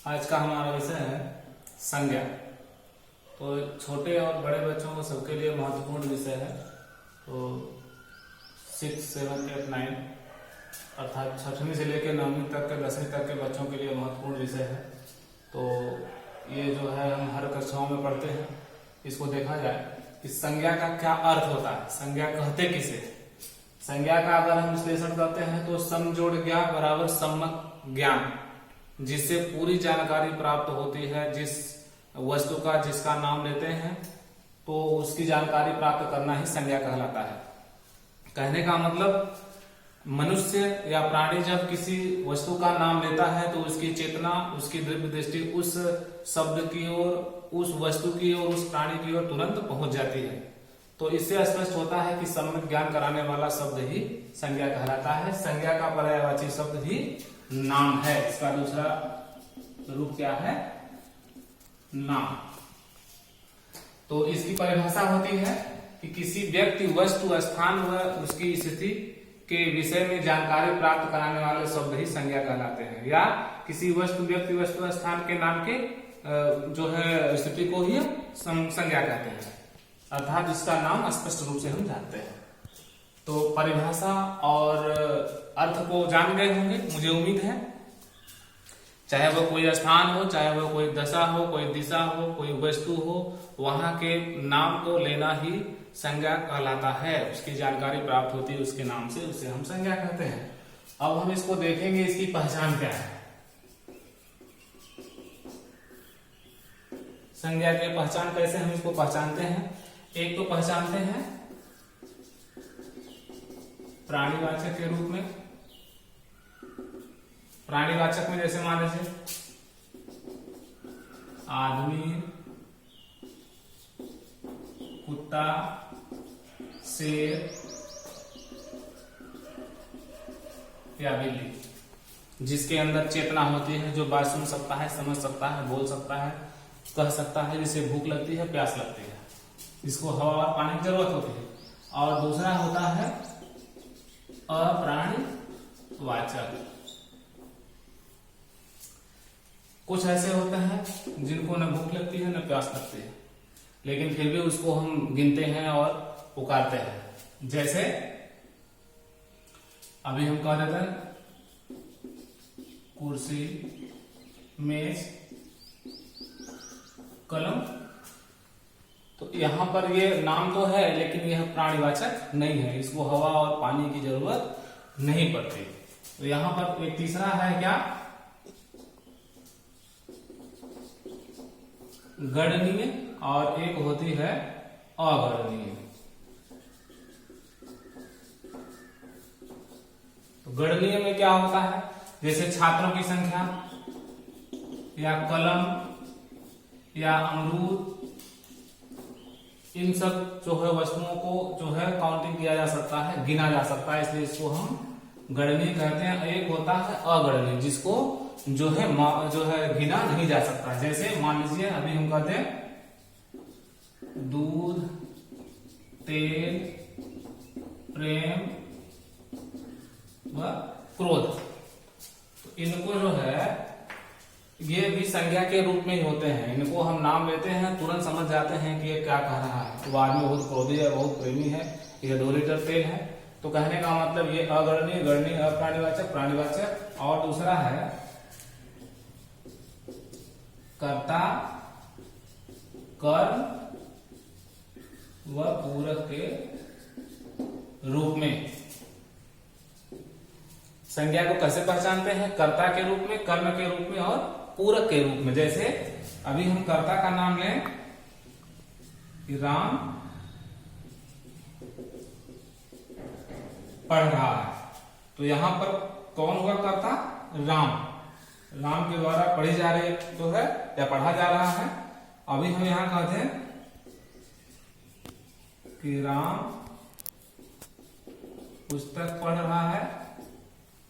आज का हमारा विषय है संज्ञा। तो छोटे और बड़े बच्चों को सबके लिए महत्वपूर्ण विषय है। तो 6, 7, 8, 9 अर्थात 6वीं से लेकर 9वीं तक के 10वीं तक के बच्चों के लिए महत्वपूर्ण विषय है। तो ये जो है हम हर कक्षाओं में पढ़ते हैं। इसको देखा जाए कि संज्ञा का क्या अर्थ होता है, संज्ञा कहते किसे। संज्ञा का अगर हम विश्लेषण करते हैं तो सम जोड़ ज्ञा बराबर सम्यक ज्ञान, जिससे पूरी जानकारी प्राप्त होती है। जिस वस्तु का जिसका नाम लेते हैं तो उसकी जानकारी प्राप्त करना ही संज्ञा कहलाता है। कहने का मतलब मनुष्य या प्राणी जब किसी वस्तु का नाम लेता है तो उसकी चेतना, उसकी दिव्य दृष्टि उस शब्द की ओर, उस वस्तु की ओर, उस प्राणी की ओर तुरंत पहुंच जाती है। तो इससे स्पष्ट होता है कि सम्यक ज्ञान कराने वाला शब्द ही संज्ञा कहलाता है। संज्ञा का पर्यायवाची शब्द ही नाम है। इसका दूसरा रूप क्या है? नाम। तो इसकी परिभाषा होती है कि किसी व्यक्ति, वस्तु, स्थान व उसकी स्थिति के विषय में जानकारी प्राप्त कराने वाले शब्द ही संज्ञा कहलाते हैं। या किसी वस्तु, व्यक्ति, वस्तु, स्थान के नाम के जो है स्थिति को ही संज्ञा कहते हैं, अर्थात जिसका नाम स्पष्ट रूप से हम जानते हैं। तो परिभाषा और अर्थ को जान गए होंगे, मुझे उम्मीद है। चाहे वह कोई स्थान हो, चाहे वह कोई दशा हो, कोई दिशा हो, कोई वस्तु हो, वहां के नाम को लेना ही संज्ञा कहलाता है। उसकी जानकारी प्राप्त होती है उसके नाम से, उसे हम संज्ञा कहते हैं। अब हम इसको देखेंगे, इसकी पहचान क्या है। संज्ञा की पहचान कैसे हम इसको पहचानते हैं? एक तो पहचानते हैं प्राणीवाचक के रूप में। प्राणीवाचक में जैसे मान लीजिए आदमी, कुत्ता, शेर या बिल्ली, जिसके अंदर चेतना होती है, जो बात सुन सकता है, समझ सकता है, बोल सकता है, कह सकता है, जिसे भूख लगती है, प्यास लगती है, जिसको हवा और पानी की जरूरत होती है। और दूसरा होता है अप्राणीवाचक। कुछ ऐसे होते हैं जिनको न भूख लगती है न प्यास लगती है, लेकिन फिर भी उसको हम गिनते हैं और पुकारते हैं। जैसे अभी हम कह देते हैं कुर्सी, मेज, कलम। तो यहां पर ये नाम तो है लेकिन यह प्राणीवाचक नहीं है, इसको हवा और पानी की जरूरत नहीं पड़ती। तो यहां पर एक तीसरा है क्या? गणनीय, और एक होती है अगणनीय। तो गणनीय में क्या होता है? जैसे छात्रों की संख्या, या कलम, या अमरूद, इन सब जो है वस्तुओं को जो है काउंटिंग किया जा सकता है, गिना जा सकता है, इसलिए इसको हम गणनीय कहते हैं। एक होता है अगणनीय, जिसको जो है गिना नहीं जा सकता। जैसे मान लीजिए अभी हम कहते हैं दूध, तेल, प्रेम व क्रोध। तो इनको जो है ये भी संज्ञा के रूप में ही होते हैं। इनको हम नाम लेते हैं, तुरंत समझ जाते हैं कि ये क्या कह रहा है। वो आदमी बहुत क्रोधी है, बहुत प्रेमी है, ये 2 लीटर तेल है। तो कहने का मतलब ये अगणनीय, गणनीय, अप्राणीवाचक, प्राणीवाचक। और दूसरा है कर्ता, कर्म व पूरक के रूप में। संज्ञा को कैसे पहचानते हैं? कर्ता के रूप में, कर्म के रूप में और पूरक के रूप में। जैसे अभी हम कर्ता का नाम लें कि राम पढ़ रहा है, तो यहां पर कौन हुआ कर्ता? राम। राम के द्वारा पढ़ी जा रही जो है या पढ़ा जा रहा है। अभी हम यहां कहते हैं कि राम पुस्तक पढ़ रहा है।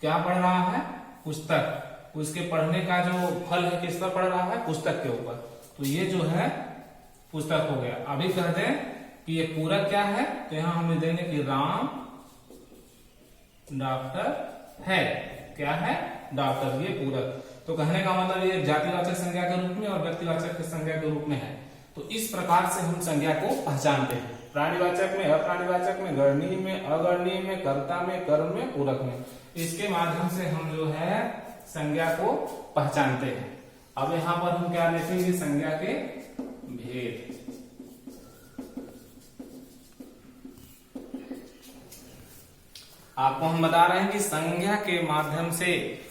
क्या पढ़ रहा है? पुस्तक। उसके पढ़ने का जो फल है किस पर पढ़ रहा है? पुस्तक के ऊपर। तो ये जो है पुस्तक हो गया। अभी कहते हैं कि ये पूरक क्या है? तो यहां हम लिख देंगे कि राम डॉक्टर है। क्या है? डॉक्टर। ये पूरक। तो कहने का मतलब ये जातिवाचक संज्ञा के रूप में और व्यक्तिवाचक संज्ञा के रूप में है। तो इस प्रकार से हम संज्ञा को पहचानते हैं, प्राणीवाचक में, अप्राणीवाचक में, गणनीय में, अगणनीय में, कर्ता में, कर्म में, पूरक में। इसके माध्यम से हम जो है संज्ञा को पहचानते हैं। अब यहाँ पर हम क्या देखेंगे, संज्ञा के भेद। आपको हम बता रहे हैं कि संज्ञा के माध्यम से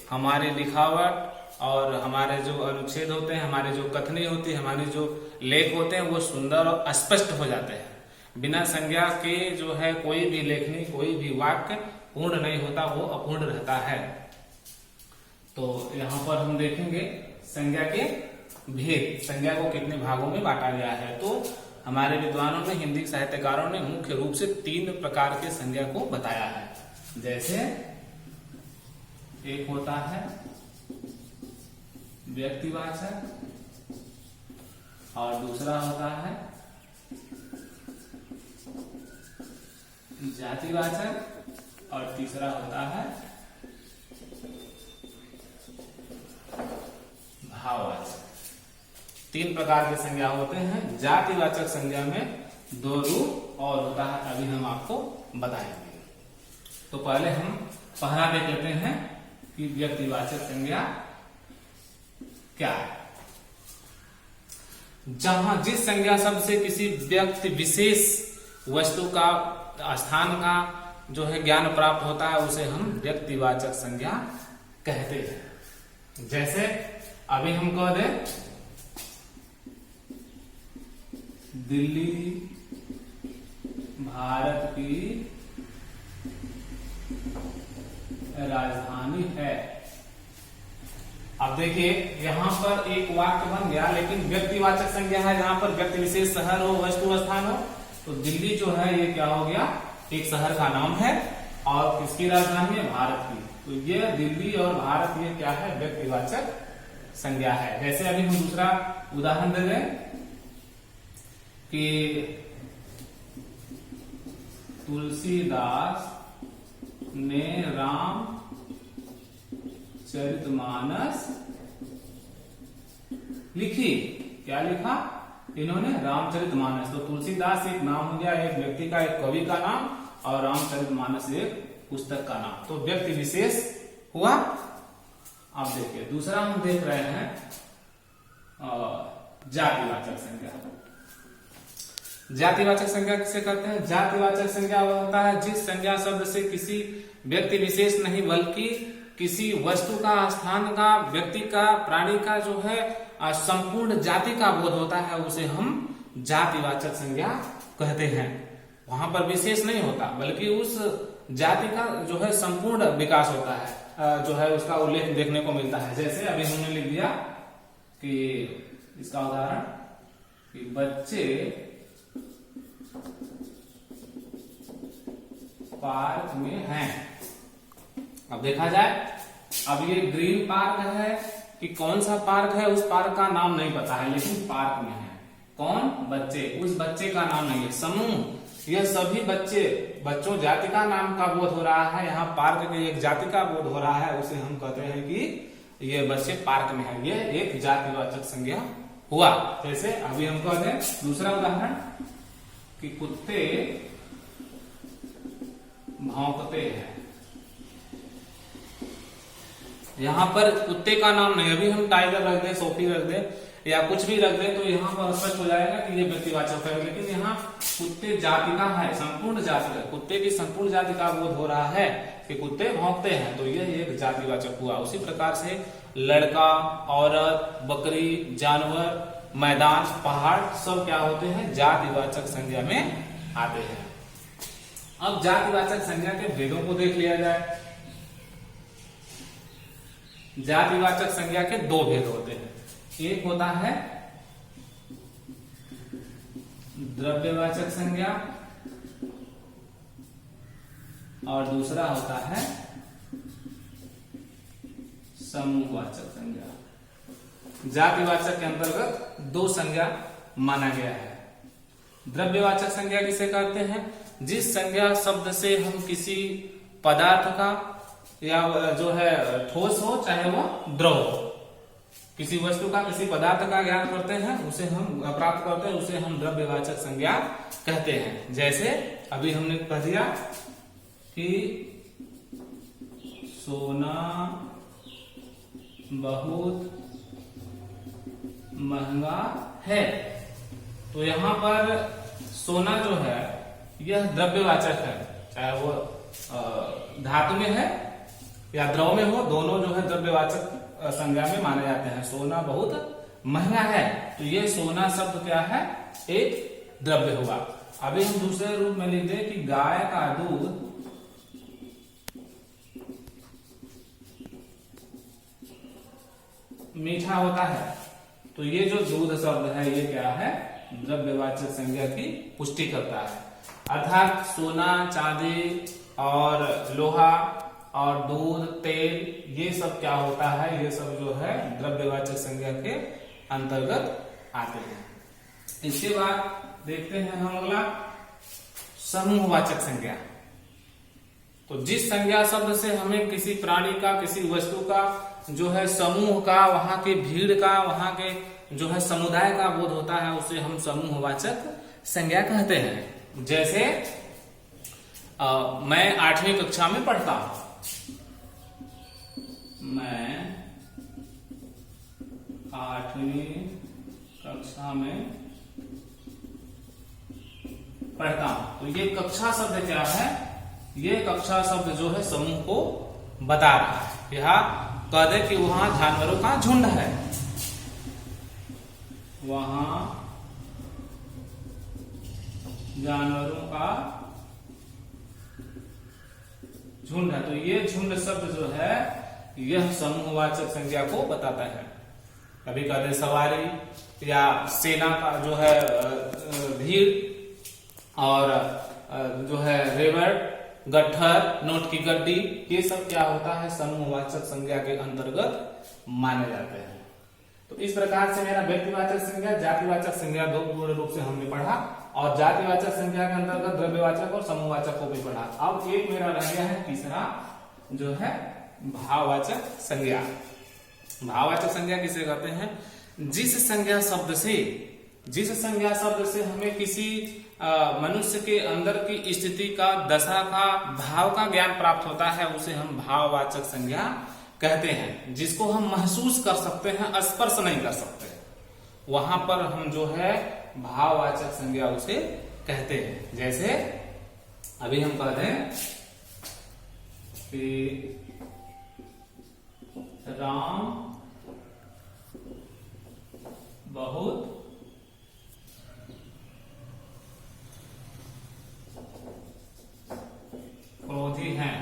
हमारे लिखावट और हमारे जो अनुच्छेद होते हैं, हमारे जो कथनी होती है, हमारे जो लेख होते हैं वो सुंदर और स्पष्ट हो जाते हैं। बिना संज्ञा के जो है कोई भी लेखनी, कोई भी वाक्य पूर्ण नहीं होता, वो अपूर्ण रहता है। तो यहाँ पर हम देखेंगे संज्ञा के भेद, संज्ञा को कितने भागों में बांटा गया है। तो हमारे विद्वानों ने, हिंदी साहित्यकारों ने मुख्य रूप से 3 प्रकार के संज्ञा को बताया है। जैसे एक होता है व्यक्तिवाचक और दूसरा होता है जातिवाचक और तीसरा होता है भाववाचक। 3 प्रकार के संज्ञा होते हैं। जातिवाचक संज्ञा में 2 रूप और होता है, अभी हम आपको बताएंगे। तो पहले हम पहला देख लेते हैं कि व्यक्तिवाचक संज्ञा क्या है। जहां जिस संज्ञा शब्द से किसी व्यक्ति विशेष वस्तु का, स्थान का जो है ज्ञान प्राप्त होता है, उसे हम व्यक्तिवाचक संज्ञा कहते हैं। जैसे अभी हम कह दें दिल्ली भारत की राजधानी है। अब देखिए यहां पर एक वाक्य बन गया, लेकिन व्यक्तिवाचक संज्ञा है, जहां पर व्यक्ति विशेष शहर हो, वस्तु स्थान हो। तो दिल्ली जो है ये क्या हो गया, एक शहर का नाम है और किसकी राजधानी है, भारत की। तो ये दिल्ली और भारत ये क्या है, व्यक्तिवाचक संज्ञा है। जैसे अभी हम दूसरा उदाहरण दे दें कि तुलसीदास ने रामचरितमानस लिखी। क्या लिखा इन्होंने, रामचरितमानस। तो तुलसीदास एक नाम हो गया, एक व्यक्ति का, एक कवि का नाम, और रामचरितमानस एक पुस्तक का नाम। तो व्यक्ति विशेष हुआ। आप देखिए दूसरा हम देख रहे हैं जातिवाचक संज्ञा। जातिवाचक संज्ञा किसे कहते हैं, जातिवाचक संज्ञा होता है जिस संज्ञा शब्द से किसी व्यक्ति विशेष नहीं बल्कि किसी वस्तु का, स्थान का, व्यक्ति का, प्राणी का जो है संपूर्ण जाति का बोध होता है, उसे हम जातिवाचक संज्ञा कहते हैं। वहां पर विशेष नहीं होता बल्कि उस जाति का जो है संपूर्ण विकास होता है, जो है उसका उल्लेख देखने को मिलता है। जैसे अभी हमने लिख दिया कि इसका उदाहरण कि बच्चे पार्क में हैं। अब देखा जाए, अब ये ग्रीन पार्क है कि कौन सा पार्क है, उस पार्क का नाम नहीं पता है, लेकिन पार्क में है। कौन, बच्चे, उस बच्चे का नाम नहीं है। समूह, यह सभी बच्चे, बच्चों जाति का नाम का बोध हो रहा है। यहाँ पार्क के एक जाति का बोध हो रहा है, उसे हम कहते हैं कि ये बच्चे पार्क में है। ये एक जातिवाचक संज्ञा हुआ। जैसे अभी हम कहते हैं दूसरा उदाहरण कि कुत्ते भौंकते हैं। यहां पर कुत्ते का नाम नहीं, अभी हम टाइगर रख दे, सोफी रख दे या कुछ भी रख दे तो यहाँ पर स्पष्ट हो जाएगा कि ये व्यक्तिवाचक है। लेकिन यहाँ कुत्ते जाति का है, संपूर्ण जाति का, कुत्ते की संपूर्ण जाति का बोध हो रहा है कि कुत्ते भौंकते हैं, तो ये एक जातिवाचक हुआ। उसी प्रकार से लड़का, औरत, बकरी, जानवर, मैदान, पहाड़ सब क्या होते हैं, जातिवाचक संज्ञा में आते हैं। अब जातिवाचक संज्ञा के भेदों को देख लिया जाए। जातिवाचक संज्ञा के 2 भेद होते हैं। एक होता है द्रव्यवाचक संज्ञा और दूसरा होता है समूहवाचक संज्ञा। जातिवाचक के अंतर्गत 2 संज्ञा माना गया है। द्रव्यवाचक संज्ञा किसे कहते हैं, जिस संज्ञा शब्द से हम किसी पदार्थ का या जो है ठोस हो चाहे वो द्रव हो, किसी वस्तु का, किसी पदार्थ का ज्ञान करते हैं, उसे हम प्राप्त करते हैं, उसे हम द्रव्यवाचक संज्ञा कहते हैं। जैसे अभी हमने कह दिया कि सोना बहुत महंगा है, तो यहां पर सोना जो है यह द्रव्यवाचक है, चाहे वो धातु में है या द्रव में हो, दोनों जो है द्रव्यवाचक संज्ञा में माने जाते हैं। सोना बहुत महंगा है, तो ये सोना शब्द क्या है, एक द्रव्य हुआ। अभी हम दूसरे रूप में लिख दें कि गाय का दूध मीठा होता है, तो ये जो दूध शब्द है ये क्या है, द्रव्यवाचक संज्ञा की पुष्टि करता है। अर्थात सोना, चांदी और लोहा और दूध, तेल, ये सब क्या होता है, ये सब जो है द्रव्यवाचक संज्ञा के अंतर्गत आते हैं। इसके बाद देखते हैं हम अगला समूहवाचक संज्ञा। तो जिस संज्ञा शब्द से हमें किसी प्राणी का, किसी वस्तु का जो है समूह का, वहां के भीड़ का, वहां के जो है समुदाय का बोध होता है, उसे हम समूहवाचक संज्ञा कहते हैं। जैसे मैं 8वीं कक्षा में पढ़ता हूं, मैं 8वीं कक्षा में पढ़ता हूं, तो ये कक्षा शब्द क्या है, ये कक्षा शब्द जो है समूह को बता रहा है। यह कह दे कि वहां जानवरों का झुंड है, वहां जानवरों का झुंड है, तो ये झुंड शब्द जो है यह समूहवाचक संज्ञा को बताता है। कभी कहते सवारी या सेना का जो है भीड़, और जो है रेवड़, गट्ठर, नोट की गड्डी, ये सब क्या होता है, समूहवाचक संज्ञा के अंतर्गत माने जाते हैं। तो इस प्रकार से मेरा व्यक्तिवाचक संज्ञा, जातिवाचक संज्ञा दो पूर्ण रूप से हमने पढ़ा, और जातिवाचक संज्ञा के अंतर्गत द्रव्यवाचक और समूहवाचक को भी पढ़ा। अब एक मेरा रह गया है तीसरा, जो है भाववाचक संज्ञा। भाववाचक संज्ञा किसे कहते हैं, जिस संज्ञा शब्द से हमें किसी मनुष्य के अंदर की स्थिति का, दशा का, भाव का ज्ञान प्राप्त होता है, उसे हम भाववाचक संज्ञा कहते हैं। जिसको हम महसूस कर सकते हैं, स्पर्श नहीं कर सकते, वहां पर हम जो है भाववाचक संज्ञा उसे कहते हैं। जैसे अभी हम कहते हैं कि राम बहुत क्रोधी हैं।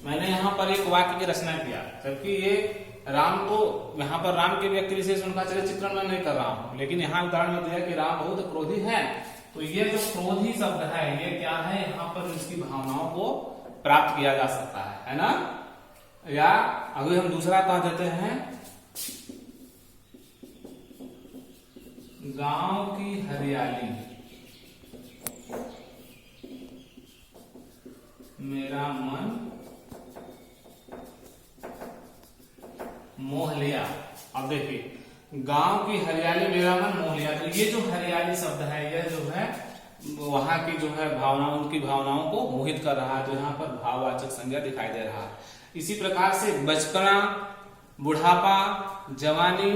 मैंने यहाँ पर एक वाक्य की रचना किया, जबकि ये राम, तो यहाँ पर राम के व्यक्ति विशेष उनका चरित्र चित्रण मैं नहीं कर रहा हूं, लेकिन यहाँ उदाहरण में दिया कि राम बहुत क्रोधी है। तो ये जो क्रोधी शब्द है ये क्या है, यहाँ पर इसकी भावनाओं को प्राप्त किया जा सकता है ना। या अगर हम दूसरा कह देते हैं, गांव की हरियाली मेरा मन मोह लिया। अब देखिए, गांव की हरियाली मेरा मन मोह लिया, तो ये जो हरियाली शब्द है यह जो है वहां की जो है भावनाओं, उनकी भावनाओं को मोहित कर रहा है, तो यहाँ पर भाववाचक संज्ञा दिखाई दे रहा है। इसी प्रकार से बचपना, बुढ़ापा, जवानी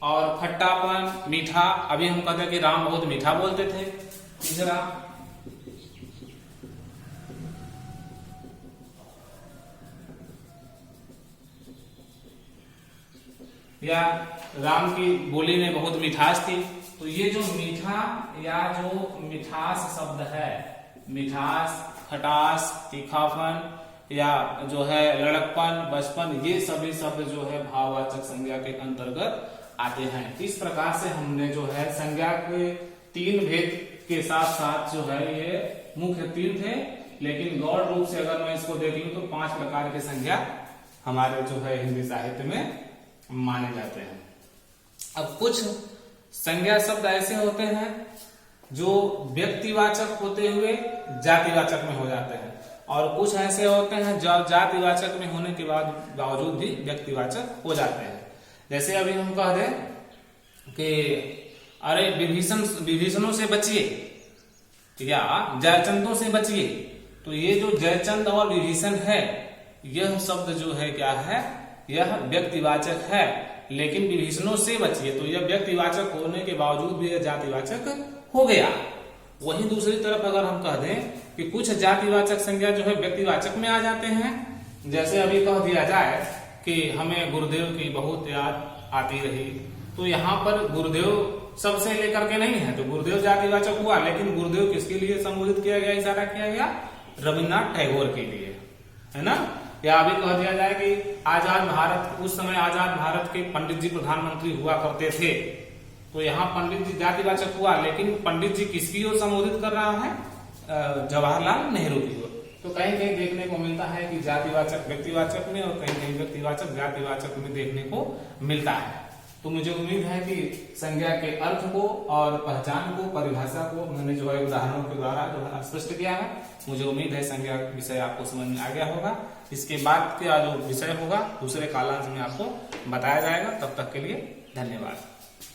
और खट्टापन, मीठा। अभी हम कहते हैं कि राम बहुत मीठा बोलते थे। तीसरा, या राम की बोली में बहुत मिठास थी। तो ये जो मीठा या जो मिठास शब्द है, मिठास, खटास, तीखापन या जो है लड़कपन, बचपन, ये सभी शब्द जो है भाववाचक संज्ञा के अंतर्गत आते हैं। इस प्रकार से हमने जो है संज्ञा के तीन भेद के साथ साथ जो है ये मुख्य तीन थे, लेकिन गौड़ रूप से अगर मैं इसको देख लूं तो 5 प्रकार के संज्ञा हमारे जो है हिंदी साहित्य में माने जाते हैं। अब कुछ संज्ञा शब्द ऐसे होते हैं जो व्यक्तिवाचक होते हुए जातिवाचक में हो जाते हैं, और कुछ ऐसे होते हैं जो जातिवाचक में होने के बावजूद भी व्यक्तिवाचक हो जाते हैं। जैसे अभी हम कह दें कि अरे विभीषणों से बचिए या जयचंदों से बचिए, तो ये जो जयचंद और विभीषण है, यह शब्द जो है क्या है, यह व्यक्तिवाचक है। लेकिन विभीषणों से बचिए तो यह व्यक्तिवाचक होने के बावजूद भी यह जातिवाचक हो गया। वहीं दूसरी तरफ अगर हम कह दें कि कुछ जातिवाचक संज्ञा जो है व्यक्तिवाचक में आ जाते हैं, जैसे अभी कह दिया जाए कि हमें गुरुदेव की बहुत याद आती रही, तो यहाँ पर गुरुदेव सबसे लेकर के नहीं है, तो गुरुदेव जातिवाचक हुआ, लेकिन गुरुदेव किसके लिए संबोधित किया गया, इशारा किया गया, रविन्द्रनाथ टैगोर के लिए, है ना। या अभी कह दिया जाए कि आजाद भारत, उस समय आजाद भारत के पंडित जी प्रधानमंत्री हुआ करते थे, तो यहाँ पंडित जी जातिवाचक हुआ, लेकिन पंडित जी किसकी ओर संबोधित कर रहा है, जवाहरलाल नेहरू की ओर। तो कहीं कहीं देखने को मिलता है कि जातिवाचक व्यक्तिवाचक में और कहीं कहीं व्यक्तिवाचक जातिवाचक में देखने को मिलता है। तो मुझे उम्मीद है कि संज्ञा के अर्थ को और पहचान को, परिभाषा को मैंने जो है उदाहरणों के द्वारा जो है स्पष्ट किया है। मुझे उम्मीद है संज्ञा विषय आपको समझ में आ गया होगा। इसके बाद का जो विषय होगा दूसरे कालांश में आपको बताया जाएगा। तब तक के लिए धन्यवाद।